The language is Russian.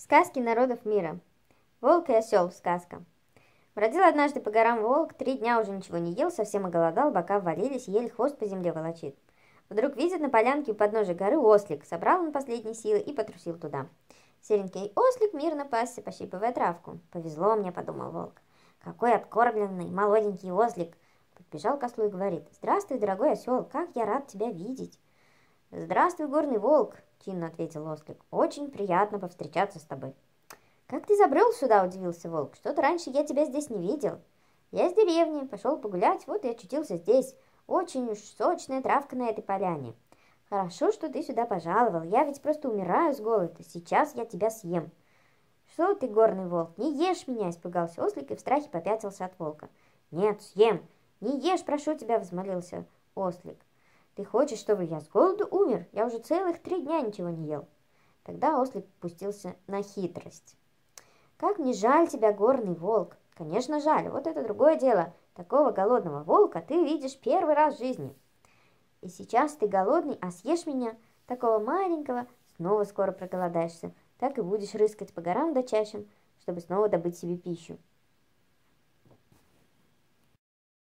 Сказки народов мира. Волк и осел. Сказка. Бродил однажды по горам волк, 3 дня уже ничего не ел, совсем оголодал, бока ввалились, еле хвост по земле волочит. Вдруг видит на полянке у подножия горы ослик, собрал он последние силы и потрусил туда. Серенький ослик мирно пасся, пощипывая травку. «Повезло мне», — подумал волк. «Какой откормленный, молоденький ослик!» Подбежал к ослу и говорит: «Здравствуй, дорогой осел, как я рад тебя видеть!» «Здравствуй, горный волк», — чинно ответил ослик. «Очень приятно повстречаться с тобой». «Как ты забрел сюда?» – удивился волк. «Что-то раньше я тебя здесь не видел». «Я из деревни, пошел погулять, вот и очутился здесь. Очень уж сочная травка на этой поляне». «Хорошо, что ты сюда пожаловал, я ведь просто умираю с голода, сейчас я тебя съем». «Что ты, горный волк, не ешь меня!» – испугался ослик и в страхе попятился от волка. «Нет, съем! Не ешь, прошу тебя!» – взмолился ослик. «Ты хочешь, чтобы я с голоду умер? Я уже целых 3 дня ничего не ел». Тогда ослик пустился на хитрость. «Как мне жаль тебя, горный волк!» «Конечно, жаль, вот это другое дело. Такого голодного волка ты видишь первый раз в жизни. И сейчас ты голодный, а съешь меня, такого маленького, снова скоро проголодаешься. Так и будешь рыскать по горам да чащам, чтобы снова добыть себе пищу».